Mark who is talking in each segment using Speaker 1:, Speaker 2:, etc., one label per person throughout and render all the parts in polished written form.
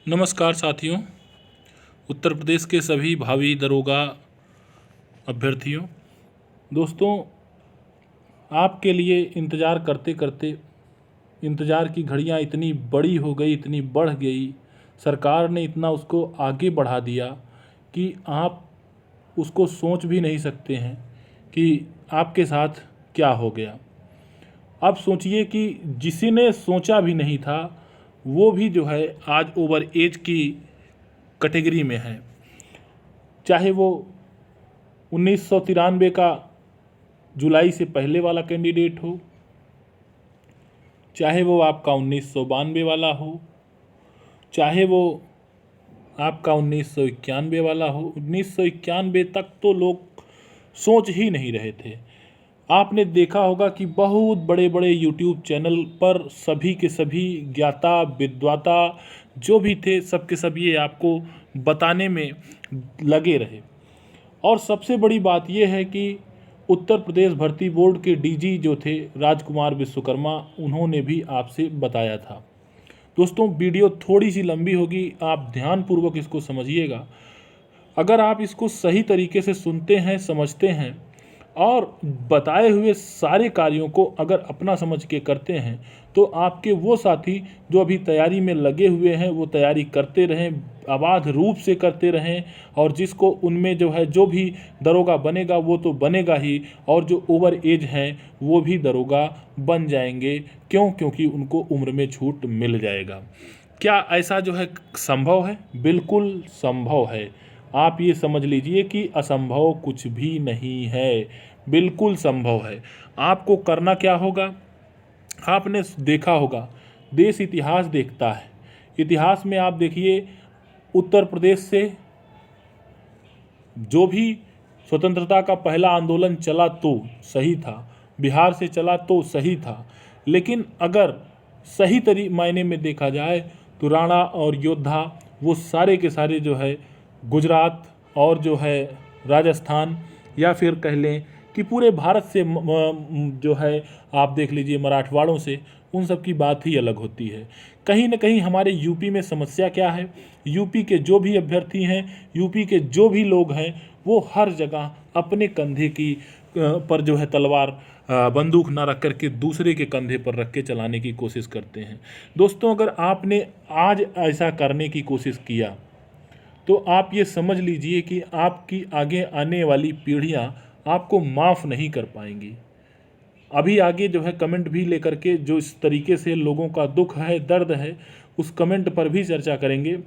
Speaker 1: नमस्कार साथियों। उत्तर प्रदेश के सभी भावी दरोगा अभ्यर्थियों, दोस्तों, आपके लिए इंतज़ार करते करते इंतज़ार की घड़ियां इतनी बड़ी हो गई, इतनी बढ़ गई, सरकार ने इतना उसको आगे बढ़ा दिया कि आप उसको सोच भी नहीं सकते हैं कि आपके साथ क्या हो गया। अब सोचिए कि जिसने सोचा भी नहीं था वो भी जो है आज ओवर एज की कैटेगरी में है। चाहे वो 1993 का जुलाई से पहले वाला कैंडिडेट हो, चाहे वो आपका 1992 वाला हो, चाहे वो आपका 1991 वाला हो। 1991 तक तो लोग सोच ही नहीं रहे थे। आपने देखा होगा कि बहुत बड़े बड़े यूट्यूब चैनल पर सभी के सभी ज्ञाता विद्वाता जो भी थे, सब के सब ये आपको बताने में लगे रहे। और सबसे बड़ी बात यह है कि उत्तर प्रदेश भर्ती बोर्ड के डीजी जो थे राजकुमार विश्वकर्मा, उन्होंने भी आपसे बताया था। दोस्तों, वीडियो थोड़ी सी लंबी होगी, आप ध्यानपूर्वक इसको समझिएगा। अगर आप इसको सही तरीके से सुनते हैं, समझते हैं और बताए हुए सारे कार्यों को अगर अपना समझ के करते हैं, तो आपके वो साथी जो अभी तैयारी में लगे हुए हैं वो तैयारी करते रहें, अबाध रूप से करते रहें, और जिसको उनमें जो है जो भी दरोगा बनेगा वो तो बनेगा ही, और जो ओवर एज हैं वो भी दरोगा बन जाएंगे। क्यों? क्योंकि उनको उम्र में छूट मिल जाएगा। क्या ऐसा जो है संभव है? बिल्कुल संभव है। आप ये समझ लीजिए कि असंभव कुछ भी नहीं है, बिल्कुल संभव है। आपको करना क्या होगा? आपने देखा होगा, देश इतिहास देखता है। इतिहास में आप देखिए, उत्तर प्रदेश से जो भी स्वतंत्रता का पहला आंदोलन चला तो सही था, बिहार से चला तो सही था, लेकिन अगर सही मायने में देखा जाए तो राणा और योद्धा वो सारे के सारे जो है गुजरात और जो है राजस्थान, या फिर कह लें कि पूरे भारत से जो है आप देख लीजिए मराठवाड़ों से, उन सब की बात ही अलग होती है। कहीं ना कहीं हमारे यूपी में समस्या क्या है? यूपी के जो भी अभ्यर्थी हैं, यूपी के जो भी लोग हैं, वो हर जगह अपने कंधे की पर जो है तलवार बंदूक ना रख करके दूसरे के कंधे पर रख के चलाने की कोशिश करते हैं। दोस्तों, अगर आपने आज ऐसा करने की कोशिश किया तो आप ये समझ लीजिए कि आपकी आगे आने वाली पीढ़ियां आपको माफ़ नहीं कर पाएंगी। अभी आगे जो है कमेंट भी लेकर के जो इस तरीके से लोगों का दुख है, दर्द है, उस कमेंट पर भी चर्चा करेंगे।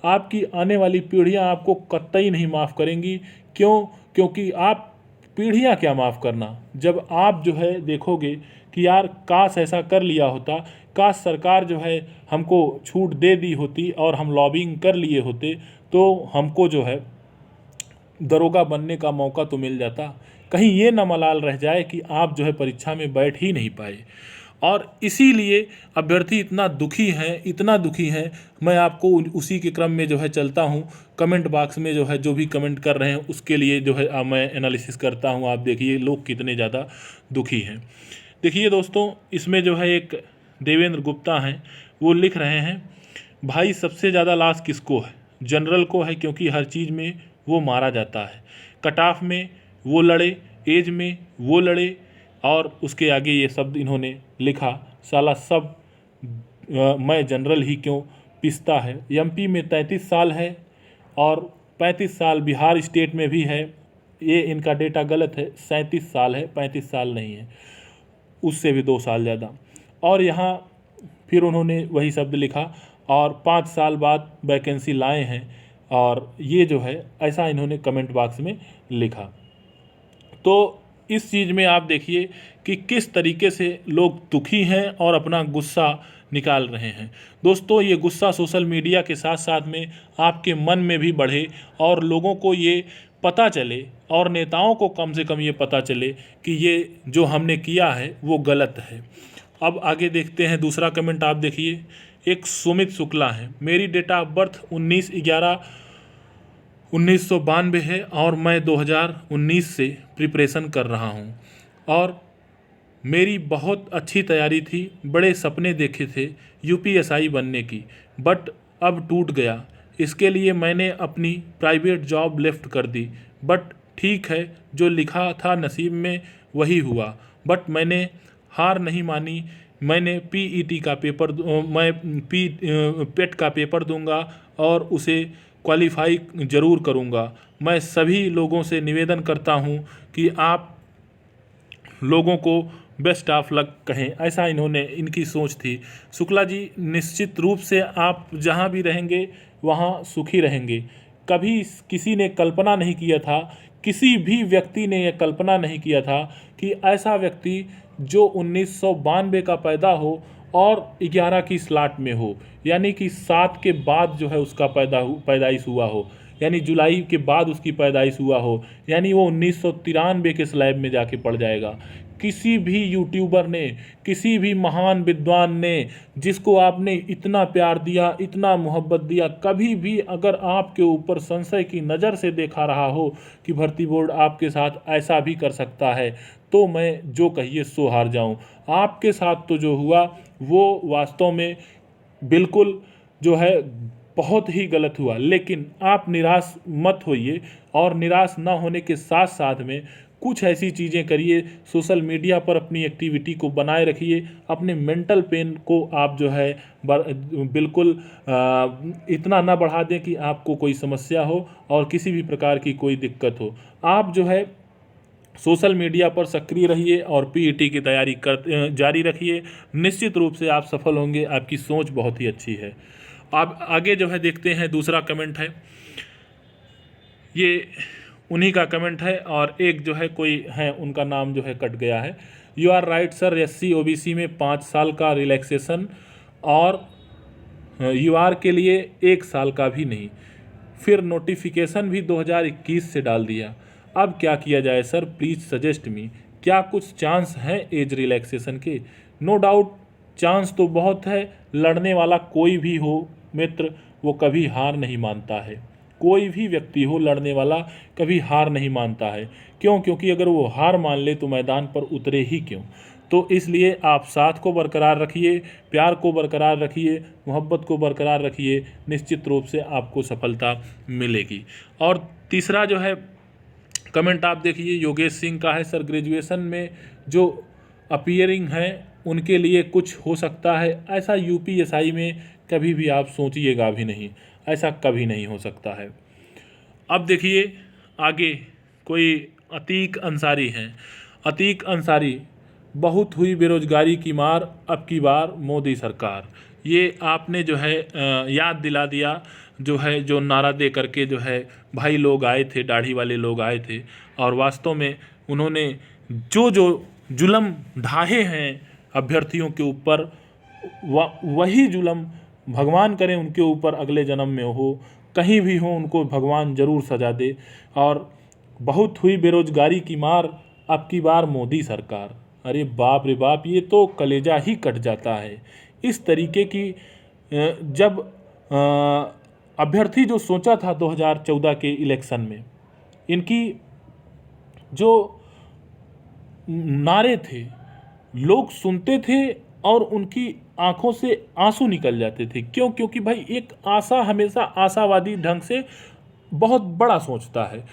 Speaker 1: आपकी आने वाली पीढ़ियां आपको कतई नहीं माफ़ करेंगी। क्यों? क्योंकि आप पीढ़ियां क्या माफ़ करना, जब आप जो है देखोगे कि यार काश ऐसा कर लिया होता, काश सरकार जो है हमको छूट दे दी होती और हम लॉबिंग कर लिए होते तो हमको जो है दरोगा बनने का मौका तो मिल जाता। कहीं ये ना मलाल रह जाए कि आप जो है परीक्षा में बैठ ही नहीं पाए। और इसीलिए अभ्यर्थी इतना दुखी हैं, इतना दुखी हैं। मैं आपको उसी के क्रम में जो है चलता हूँ। कमेंट बॉक्स में जो है जो भी कमेंट कर रहे हैं उसके लिए जो है मैं एनालिसिस करता हूँ। आप देखिए लोग कितने ज़्यादा दुखी हैं। देखिए दोस्तों, इसमें जो है एक देवेंद्र गुप्ता हैं, वो लिख रहे हैं, भाई सबसे ज़्यादा लॉस किसको है? जनरल को है, क्योंकि हर चीज़ में वो मारा जाता है। कट ऑफ में वो लड़े, एज में वो लड़े, और उसके आगे ये शब्द इन्होंने लिखा, साला सब मैं जनरल ही क्यों पिसता है। एमपी में 33 साल है और 35 साल बिहार स्टेट में भी है। ये इनका डेटा गलत है, 37 साल है, 35 साल नहीं है, उससे भी 2 साल ज़्यादा। और यहाँ फिर उन्होंने वही शब्द लिखा, और 5 साल बाद वैकेंसी लाए हैं, और ये जो है ऐसा इन्होंने कमेंट बॉक्स में लिखा। तो इस चीज़ में आप देखिए कि किस तरीके से लोग दुखी हैं और अपना गुस्सा निकाल रहे हैं। दोस्तों, ये गुस्सा सोशल मीडिया के साथ साथ में आपके मन में भी बढ़े, और लोगों को ये पता चले, और नेताओं को कम से कम ये पता चले कि ये जो हमने किया है वो गलत है। अब आगे देखते हैं दूसरा कमेंट। आप देखिए, एक सुमित शुक्ला है, मेरी डेट ऑफ बर्थ 19/11/1992 है और मैं 2019 से प्रिपरेशन कर रहा हूँ, और मेरी बहुत अच्छी तैयारी थी, बड़े सपने देखे थे यूपीएसआई बनने की, बट अब टूट गया। इसके लिए मैंने अपनी प्राइवेट जॉब लेफ्ट कर दी। बट ठीक है, जो लिखा था नसीब में वही हुआ। बट मैंने हार नहीं मानी। मैंने पीईटी का पेपर मैं पेट का पेपर दूंगा और उसे क्वालिफाई ज़रूर करूंगा। मैं सभी लोगों से निवेदन करता हूं कि आप लोगों को बेस्ट ऑफ लक कहें। ऐसा इन्होंने इनकी सोच थी। शुक्ला जी, निश्चित रूप से आप जहां भी रहेंगे वहां सुखी रहेंगे। कभी किसी ने कल्पना नहीं किया था, किसी भी व्यक्ति ने यह कल्पना नहीं किया था कि ऐसा व्यक्ति जो 1992 का पैदा हो और 11 की स्लॉट में हो, यानी कि 7 के बाद जो है उसका पैदाइश हुआ हो, यानी जुलाई के बाद उसकी पैदाइश हुआ हो, यानी वो 1993 के स्लैब में जाके पड़ जाएगा। किसी भी यूट्यूबर ने, किसी भी महान विद्वान ने, जिसको आपने इतना प्यार दिया, इतना मोहब्बत दिया, कभी भी अगर आपके ऊपर संशय की नज़र से देखा रहा हो कि भर्ती बोर्ड आपके साथ ऐसा भी कर सकता है, तो मैं जो कहिए सो हार जाऊं। आपके साथ तो जो हुआ वो वास्तव में बिल्कुल जो है बहुत ही गलत हुआ। लेकिन आप निराश मत होइए, और निराश ना होने के साथ साथ में कुछ ऐसी चीज़ें करिए, सोशल मीडिया पर अपनी एक्टिविटी को बनाए रखिए। अपने मेंटल पेन को आप जो है बिल्कुल इतना ना बढ़ा दें कि आपको कोई समस्या हो और किसी भी प्रकार की कोई दिक्कत हो। आप जो है सोशल मीडिया पर सक्रिय रहिए और पीईटी की तैयारी जारी रखिए। निश्चित रूप से आप सफल होंगे। आपकी सोच बहुत ही अच्छी है। आप आगे जो है देखते हैं, दूसरा कमेंट है, ये उन्हीं का कमेंट है, और एक जो है कोई है उनका नाम जो है कट गया है। You are right sir, SC OBC में 5 साल का रिलैक्सेशन और यूआर के लिए 1 साल का भी नहीं। फिर नोटिफिकेशन भी 2021 से डाल दिया। अब क्या किया जाए सर, प्लीज़ सजेस्ट मी। क्या कुछ चांस है एज रिलैक्सेशन के? नो डाउट चांस तो बहुत है। लड़ने वाला कोई भी हो मित्र, वो कभी हार नहीं मानता है। कोई भी व्यक्ति हो लड़ने वाला कभी हार नहीं मानता है। क्यों? क्योंकि अगर वो हार मान ले तो मैदान पर उतरे ही क्यों। तो इसलिए आप साथ को बरकरार रखिए, प्यार को बरकरार रखिए, मोहब्बत को बरकरार रखिए। निश्चित रूप से आपको सफलता मिलेगी। और तीसरा जो है कमेंट आप देखिए, योगेश सिंह का है। सर, ग्रेजुएशन में जो अपीयरिंग है उनके लिए कुछ हो सकता है ऐसा? यूपीएसआई में कभी भी आप सोचिएगा भी नहीं, ऐसा कभी नहीं हो सकता है। अब देखिए आगे कोई अतीक अंसारी हैं। अतीक अंसारी, बहुत हुई बेरोजगारी की मार, अब की बार मोदी सरकार। ये आपने जो है याद दिला दिया, जो है जो नारा दे करके जो है भाई लोग आए थे, दाढ़ी वाले लोग आए थे, और वास्तव में उन्होंने जो जो जुल्म ढाहे हैं अभ्यर्थियों के ऊपर, वही जुल्म भगवान करे उनके ऊपर अगले जन्म में हो, कहीं भी हो उनको भगवान ज़रूर सजा दे। और बहुत हुई बेरोजगारी की मार, अब की बार मोदी सरकार। अरे बाप रे बाप, ये तो कलेजा ही कट जाता है। इस तरीके की जब अभ्यर्थी जो सोचा था 2014 के इलेक्शन में, इनकी जो नारे थे लोग सुनते थे और उनकी आंखों से आंसू निकल जाते थे। क्यों? क्योंकि भाई एक आशा हमेशा आशावादी ढंग से बहुत बड़ा सोचता है।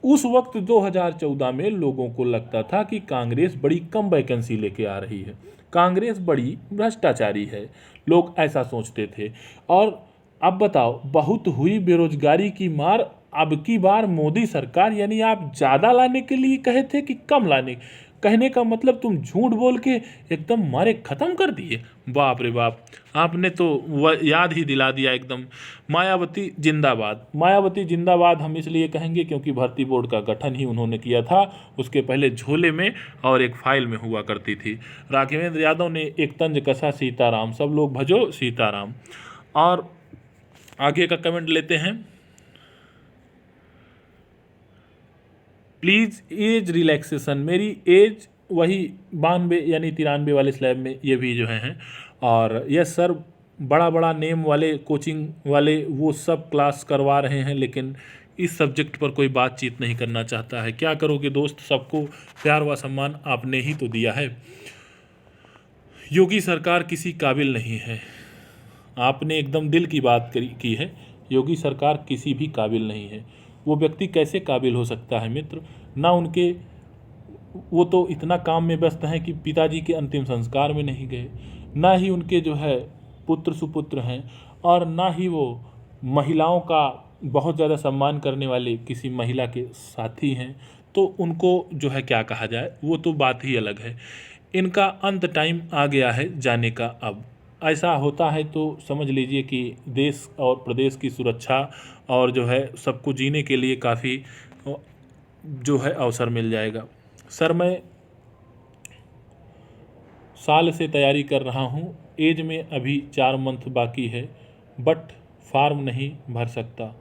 Speaker 1: उस वक्त 2014 में लोगों को लगता था कि कांग्रेस बड़ी कम वैकेंसी लेके आ रही है, कांग्रेस बड़ी भ्रष्टाचारी है, लोग ऐसा सोचते थे। और अब बताओ, बहुत हुई बेरोजगारी की मार, अब की बार मोदी सरकार, यानी आप ज़्यादा लाने के लिए कहे थे कि कम लाने? कहने का मतलब तुम झूठ बोल के एकदम मारे ख़त्म कर दिए। बाप रे बाप, आपने तो वह याद ही दिला दिया एकदम। मायावती जिंदाबाद। मायावती जिंदाबाद हम इसलिए कहेंगे क्योंकि भर्ती बोर्ड का गठन ही उन्होंने किया था। उसके पहले झोले में और एक फाइल में हुआ करती थी। राघवेंद्र यादव ने एक तंज कसा, सीताराम सब लोग भजो सीताराम। और आगे का कमेंट लेते हैं। प्लीज़ एज रिलैक्सेशन, मेरी एज वही 92 यानी 93 वाले स्लैब में ये भी जो हैं। और यस सर, बड़ा बड़ा नेम वाले कोचिंग वाले वो सब क्लास करवा रहे हैं, लेकिन इस सब्जेक्ट पर कोई बातचीत नहीं करना चाहता है। क्या करोगे दोस्त, सबको प्यार व सम्मान आपने ही तो दिया है। योगी सरकार किसी काबिल नहीं है। आपने एकदम दिल की बात की है। योगी सरकार किसी भी काबिल नहीं है। वो व्यक्ति कैसे काबिल हो सकता है मित्र? ना उनके, वो तो इतना काम में व्यस्त हैं कि पिताजी के अंतिम संस्कार में नहीं गए, ना ही उनके जो है पुत्र सुपुत्र हैं, और ना ही वो महिलाओं का बहुत ज़्यादा सम्मान करने वाले किसी महिला के साथी हैं। तो उनको जो है क्या कहा जाए, वो तो बात ही अलग है। इनका अंत टाइम आ गया है जाने का। अब ऐसा होता है तो समझ लीजिए कि देश और प्रदेश की सुरक्षा और जो है सबको जीने के लिए काफ़ी जो है अवसर मिल जाएगा। सर, मैं साल से तैयारी कर रहा हूँ। एज में अभी 4 मंथ बाकी है, बट फार्म नहीं भर सकता।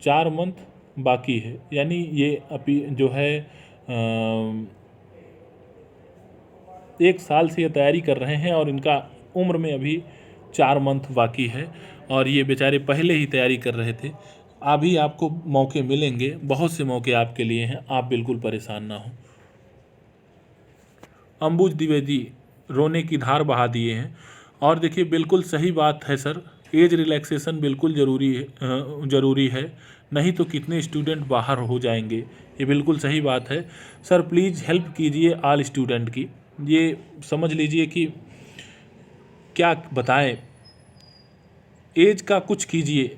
Speaker 1: 4 मंथ बाकी है, यानी ये अभी जो है 1 साल से ये तैयारी कर रहे हैं और इनका उम्र में अभी 4 मंथ बाकी है, और ये बेचारे पहले ही तैयारी कर रहे थे। अभी आपको मौके मिलेंगे, बहुत से मौके आपके लिए हैं, आप बिल्कुल परेशान ना हो। अंबुज द्विवेदी रोने की धार बहा दिए हैं। और देखिए, बिल्कुल सही बात है सर, एज रिलैक्सेशन बिल्कुल ज़रूरी है, नहीं तो कितने स्टूडेंट बाहर हो जाएंगे। ये बिल्कुल सही बात है सर। प्लीज़ हेल्प कीजिए ऑल स्टूडेंट की। ये समझ लीजिए कि क्या बताएं, एज का कुछ कीजिए।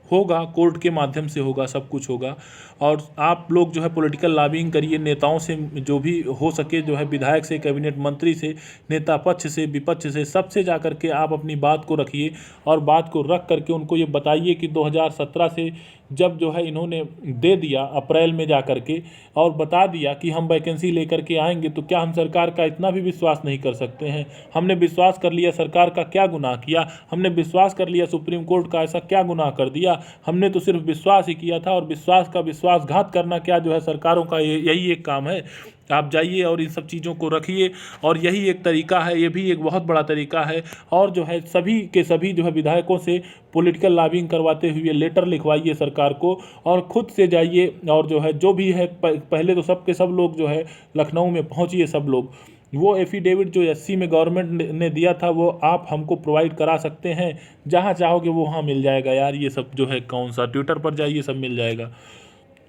Speaker 1: होगा, कोर्ट के माध्यम से होगा, सब कुछ होगा। और आप लोग जो है पॉलिटिकल लॉबिंग करिए, नेताओं से जो भी हो सके, जो है विधायक से, कैबिनेट मंत्री से, नेता पक्ष से, विपक्ष से, सबसे जा कर के आप अपनी बात को रखिए, और बात को रख करके उनको ये बताइए कि 2017 से जब जो है इन्होंने दे दिया अप्रैल में जा कर के, और बता दिया कि हम वैकेंसी लेकर के आएंगे, तो क्या हम सरकार का इतना भी विश्वास नहीं कर सकते हैं? हमने विश्वास कर लिया, सरकार का क्या गुनाह किया? हमने विश्वास कर लिया, सुप्रीम कोर्ट का ऐसा क्या गुनाह कर दिया? हमने तो सिर्फ विश्वास ही किया था, और विश्वास का विश्वासघात करना क्या जो है सरकारों का यही एक काम है। आप जाइए और इन सब चीज़ों को रखिए, और यही एक तरीका है, ये भी एक बहुत बड़ा तरीका है। और जो है सभी के सभी जो है विधायकों से पॉलिटिकल लॉबिंग करवाते हुए लेटर लिखवाइए सरकार को, और खुद से जाइए, और जो है जो भी है पहले तो सब के सब लोग जो है लखनऊ में पहुंचिए, सब लोग। वो एफिडेविट जो एससी में गवर्नमेंट ने दिया था, वो आप हमको प्रोवाइड करा सकते हैं। जहाँ चाहोगे वो वहाँ मिल जाएगा यार। ये सब जो है कौन सा, ट्विटर पर जाइए, सब मिल जाएगा।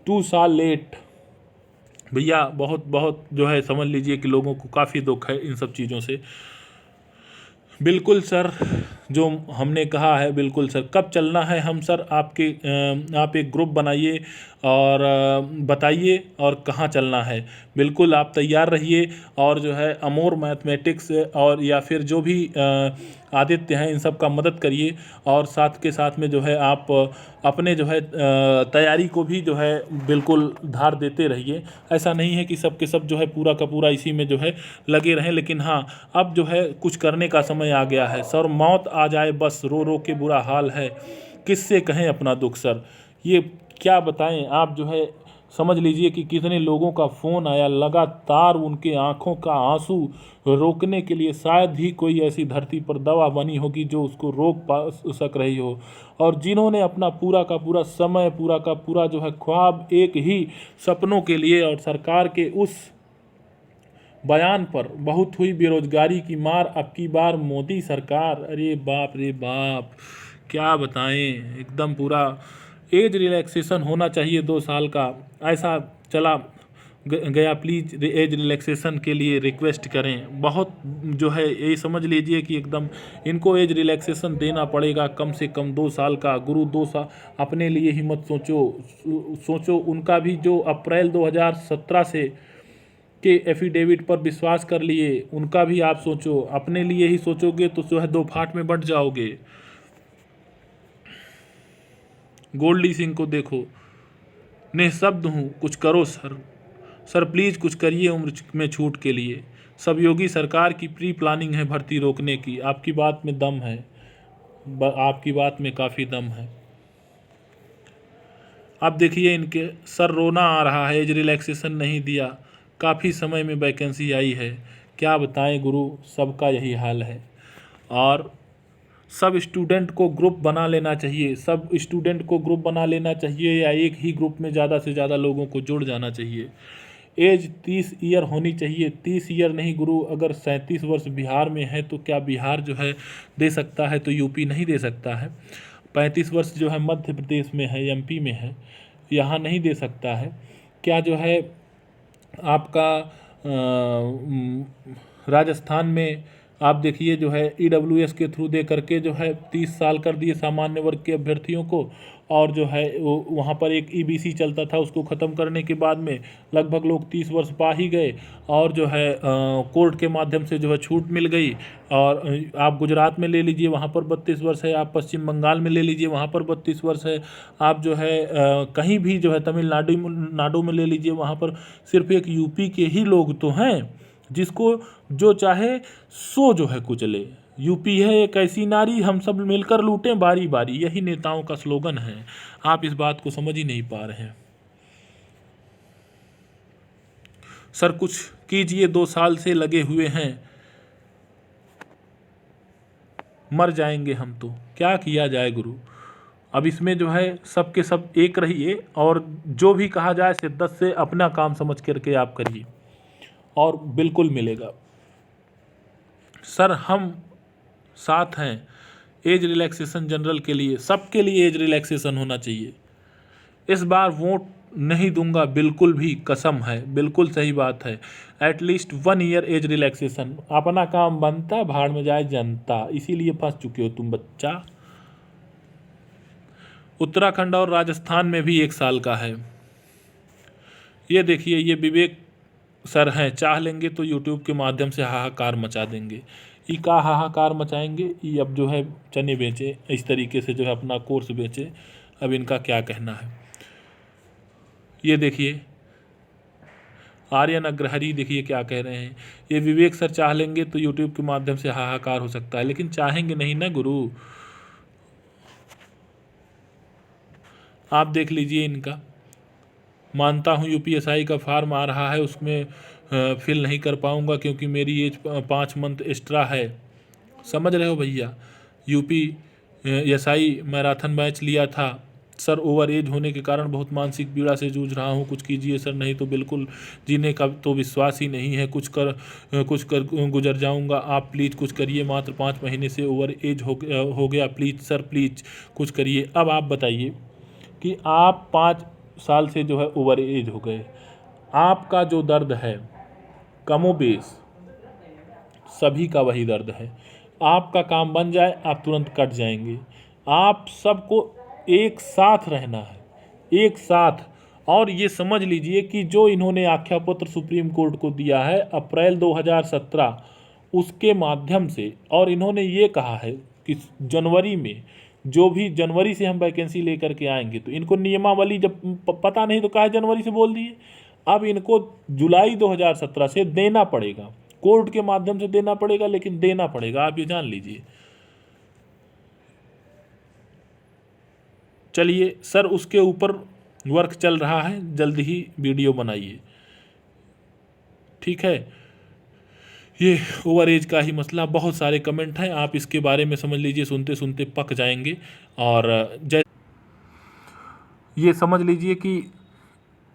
Speaker 1: 2 साल लेट भैया, बहुत बहुत जो है समझ लीजिए कि लोगों को काफ़ी दुख है इन सब चीज़ों से। बिल्कुल सर, जो हमने कहा है बिल्कुल सर। कब चलना है हम सर? आप एक ग्रुप बनाइए और बताइए और कहाँ चलना है। बिल्कुल आप तैयार रहिए, और जो है अमोर मैथमेटिक्स और या फिर जो भी आदित्य हैं, इन सब का मदद करिए, और साथ के साथ में जो है आप अपने जो है तैयारी को भी जो है बिल्कुल धार देते रहिए। ऐसा नहीं है कि सब के सब जो है पूरा का पूरा इसी में जो है लगे रहें, लेकिन हाँ, अब जो है कुछ करने का समय आ गया है सर। मौत आ जाए बस, रो रो के बुरा हाल है, किससे कहें अपना दुख सर। ये क्या बताएं, आप जो है समझ लीजिए कि कितने लोगों का फ़ोन आया, लगातार उनके आंखों का आंसू रोकने के लिए शायद ही कोई ऐसी धरती पर दवा बनी होगी जो उसको रोक सक रही हो। और जिन्होंने अपना पूरा का पूरा समय, पूरा का पूरा जो है ख्वाब एक ही सपनों के लिए, और सरकार के उस बयान पर बहुत हुई बेरोजगारी की मार, अब की बार मोदी सरकार, अरे बाप रे बाप, क्या बताएं। एकदम पूरा एज रिलैक्सेशन होना चाहिए 2 साल का, ऐसा चला गया। प्लीज़ एज रिलैक्सेशन के लिए रिक्वेस्ट करें। बहुत जो है ये समझ लीजिए कि एकदम इनको एज रिलैक्सेशन देना पड़ेगा, कम से कम 2 साल का। गुरु 2 साल अपने लिए ही मत सोचो। उनका भी जो अप्रैल 2017 से के एफिडेविट पर विश्वास कर लिए, उनका भी आप सोचो। अपने लिए ही सोचोगे तो जो है 2 फाट में बंट जाओगे। गोल्डी सिंह को देखो, निःशब्द हूँ, कुछ करो सर। सर प्लीज़ कुछ करिए उम्र में छूट के लिए। सब योगी सरकार की प्री प्लानिंग है भर्ती रोकने की। आपकी बात में दम है, आपकी बात में काफ़ी दम है। अब देखिए इनके सर, रोना आ रहा है, एज रिलैक्सेशन नहीं दिया, काफ़ी समय में वैकेंसी आई है। क्या बताएं गुरु, सबका यही हाल है। और सब स्टूडेंट को ग्रुप बना लेना चाहिए, सब स्टूडेंट को ग्रुप बना लेना चाहिए, या एक ही ग्रुप में ज़्यादा से ज़्यादा लोगों को जुड़ जाना चाहिए। एज 30 ईयर होनी चाहिए। 30 ईयर नहीं गुरु, अगर 37 वर्ष बिहार में है तो क्या बिहार जो है दे सकता है, तो यूपी नहीं दे सकता है। 35 वर्ष जो है मध्य प्रदेश में है, एमपी में है, यहाँ नहीं दे सकता है। क्या जो है आपका राजस्थान में आप देखिए जो है ईडब्ल्यूएस के थ्रू दे करके जो है 30 साल कर दिए सामान्य वर्ग के अभ्यर्थियों को, और जो है वो वहाँ पर एक ईबीसी चलता था, उसको ख़त्म करने के बाद में लगभग लोग 30 वर्ष पा ही गए, और जो है कोर्ट के माध्यम से जो है छूट मिल गई। और आप गुजरात में ले लीजिए, वहाँ पर 32 वर्ष है, आप पश्चिम बंगाल में ले लीजिए, वहाँ पर 32 वर्ष है, आप जो है कहीं भी जो है तमिलनाडु में ले लीजिए, वहाँ पर सिर्फ एक यूपी के ही लोग तो हैं जिसको जो चाहे सो जो है कुचले। यूपी है एक ऐसी नारी, हम सब मिलकर लूटें बारी बारी, यही नेताओं का स्लोगन है। आप इस बात को समझ ही नहीं पा रहे हैं। सर कुछ कीजिए, 2 साल से लगे हुए हैं, मर जाएंगे हम तो। क्या किया जाए गुरु, अब इसमें जो है सबके सब एक रहिए, और जो भी कहा जाए शिद्दत से अपना काम समझ करके आप करिए, और बिल्कुल मिलेगा। सर हम साथ हैं एज रिलैक्सेशन जनरल के लिए, सबके लिए एज रिलैक्सेशन होना चाहिए। इस बार वोट नहीं दूंगा बिल्कुल भी, कसम है, बिल्कुल सही बात है। एटलीस्ट 1 ईयर एज रिलैक्सेशन, अपना काम बनता, भाड़ में जाए जनता, इसीलिए फंस चुके हो तुम बच्चा। उत्तराखंड और राजस्थान में भी 1 साल का है। ये देखिए, ये विवेक सर हैं, चाह लेंगे तो यूट्यूब के माध्यम से हाहाकार मचा देंगे। ये का हाहाकार मचाएंगे, ये अब जो है चने बेचे, इस तरीके से जो है अपना कोर्स बेचे, अब इनका क्या कहना है। ये देखिए आर्यन अग्रहरी, देखिए क्या कह रहे हैं, ये विवेक सर चाह लेंगे तो यूट्यूब के माध्यम से हाहाकार हो सकता है, लेकिन चाहेंगे नहीं ना गुरु। आप देख लीजिए इनका, मानता हूँ यूपीएसआई का फार्म आ रहा है, उसमें फिल नहीं कर पाऊँगा क्योंकि मेरी एज 5 मंथ एक्स्ट्रा है। समझ रहे हो भैया, यूपीएसआई मैराथन बैच लिया था सर, ओवर एज होने के कारण बहुत मानसिक पीड़ा से जूझ रहा हूँ, कुछ कीजिए सर, नहीं तो बिल्कुल जीने का तो विश्वास ही नहीं है, कुछ कर गुजर जाऊँगा, आप प्लीज़ कुछ करिए, मात्र 5 महीने से ओवर एज हो गया, प्लीज़ सर प्लीज़ कुछ करिए। अब आप बताइए कि आप 5 साल से जो है ओवर एज हो गए, आपका जो दर्द है कमोबेश सभी का वही दर्द है। आपका काम बन जाए आप तुरंत कट जाएंगे। आप सबको एक साथ रहना है, एक साथ। और ये समझ लीजिए कि जो इन्होंने आख्या पत्र सुप्रीम कोर्ट को दिया है अप्रैल 2017, उसके माध्यम से, और इन्होंने ये कहा है कि जनवरी में जो भी, जनवरी से हम वैकेंसी लेकर के आएंगे, तो इनको नियमावली जब पता नहीं तो काहे जनवरी से बोल दिए। अब इनको जुलाई 2017 से देना पड़ेगा, कोर्ट के माध्यम से देना पड़ेगा, लेकिन देना पड़ेगा, आप ये जान लीजिए। चलिए सर, उसके ऊपर वर्क चल रहा है, जल्द ही वीडियो बनाइए, ठीक है। ये ओवर एज का ही मसला, बहुत सारे कमेंट हैं, आप इसके बारे में समझ लीजिए, सुनते सुनते पक जाएंगे। और ये समझ लीजिए कि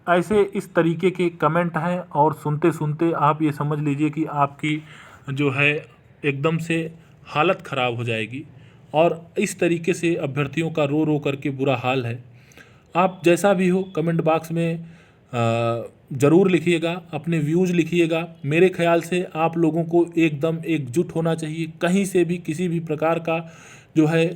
Speaker 1: ऐसे इस तरीके के कमेंट हैं, और सुनते सुनते आप ये समझ लीजिए कि आपकी जो है एकदम से हालत ख़राब हो जाएगी, और इस तरीके से अभ्यर्थियों का रो रो करके बुरा हाल है। आप जैसा भी हो कमेंट बॉक्स में ज़रूर लिखिएगा, अपने व्यूज़ लिखिएगा। मेरे ख्याल से आप लोगों को एकदम एकजुट होना चाहिए, कहीं से भी किसी भी प्रकार का जो है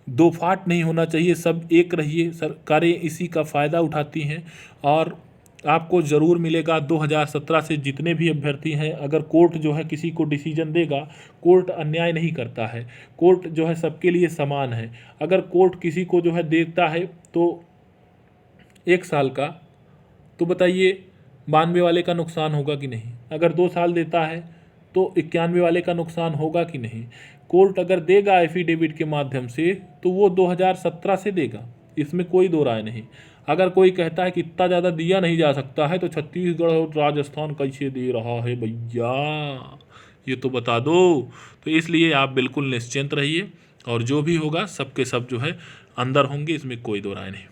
Speaker 1: दो फाट नहीं होना चाहिए, सब एक रहिए। सरकारें इसी का फ़ायदा उठाती हैं, और आपको ज़रूर मिलेगा। 2017 से जितने भी अभ्यर्थी हैं, अगर कोर्ट जो है किसी को डिसीजन देगा, कोर्ट अन्याय नहीं करता है, कोर्ट जो है सबके लिए समान है। अगर कोर्ट किसी को जो है देता है तो 1 साल का, तो बताइए 92 वाले का नुकसान होगा कि नहीं। अगर 2 साल देता है तो 91 वाले का नुकसान होगा कि नहीं। कोर्ट अगर देगा एफिडेविट के माध्यम से तो वो 2017 से देगा, इसमें कोई दो राय नहीं। अगर कोई कहता है कि इतना ज़्यादा दिया नहीं जा सकता है, तो छत्तीसगढ़ और राजस्थान कैसे दे रहा है भैया, ये तो बता दो। तो इसलिए आप बिल्कुल निश्चिंत रहिए, और जो भी होगा सबके सब जो है अंदर होंगे, इसमें कोई दो राय नहीं।